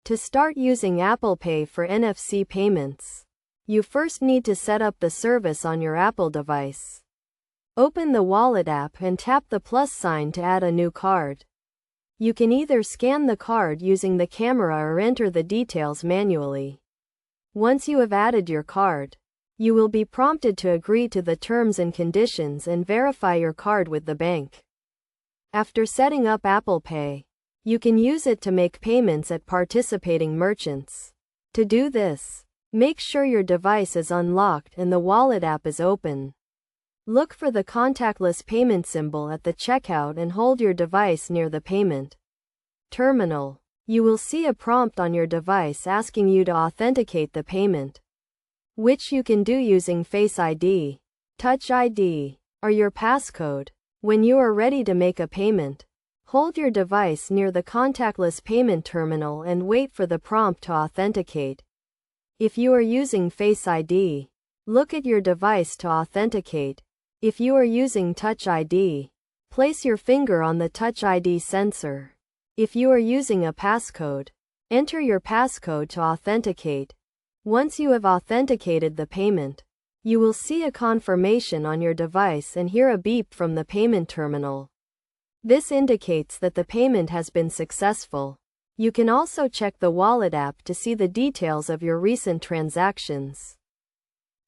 To start using Apple Pay for NFC payments, you first need to set up the service on your Apple device. Open the Wallet app and tap the plus sign to add a new card. You can either scan the card using the camera or enter the details manually. Once you have added your card, you will be prompted to agree to the terms and conditions and verify your card with the bank. After setting up Apple Pay, you can use it to make payments at participating merchants. To do this, make sure your device is unlocked and the Wallet app is open. Look for the contactless payment symbol at the checkout and hold your device near the payment terminal. You will see a prompt on your device asking you to authenticate the payment, which you can do using Face ID, Touch ID, or your passcode. When you are ready to make a payment, hold your device near the contactless payment terminal and wait for the prompt to authenticate. If you are using Face ID, look at your device to authenticate. If you are using Touch ID, place your finger on the Touch ID sensor. If you are using a passcode, enter your passcode to authenticate. Once you have authenticated the payment, you will see a confirmation on your device and hear a beep from the payment terminal. This indicates that the payment has been successful. You can also check the Wallet app to see the details of your recent transactions.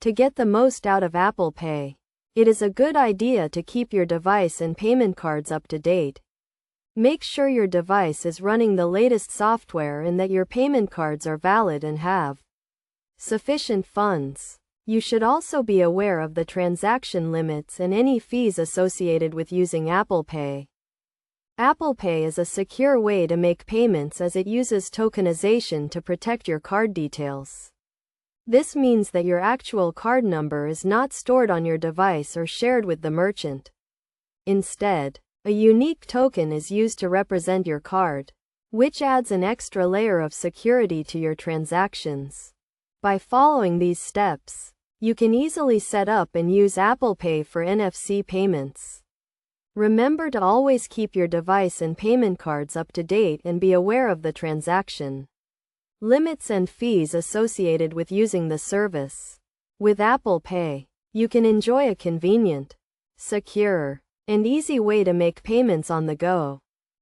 To get the most out of Apple Pay, it is a good idea to keep your device and payment cards up to date. Make sure your device is running the latest software and that your payment cards are valid and have sufficient funds. You should also be aware of the transaction limits and any fees associated with using Apple Pay. Apple Pay is a secure way to make payments as it uses tokenization to protect your card details. This means that your actual card number is not stored on your device or shared with the merchant. Instead, a unique token is used to represent your card, which adds an extra layer of security to your transactions. By following these steps, you can easily set up and use Apple Pay for NFC payments. Remember to always keep your device and payment cards up to date and be aware of the transaction limits and fees associated with using the service. With Apple Pay, you can enjoy a convenient, secure, and easy way to make payments on the go.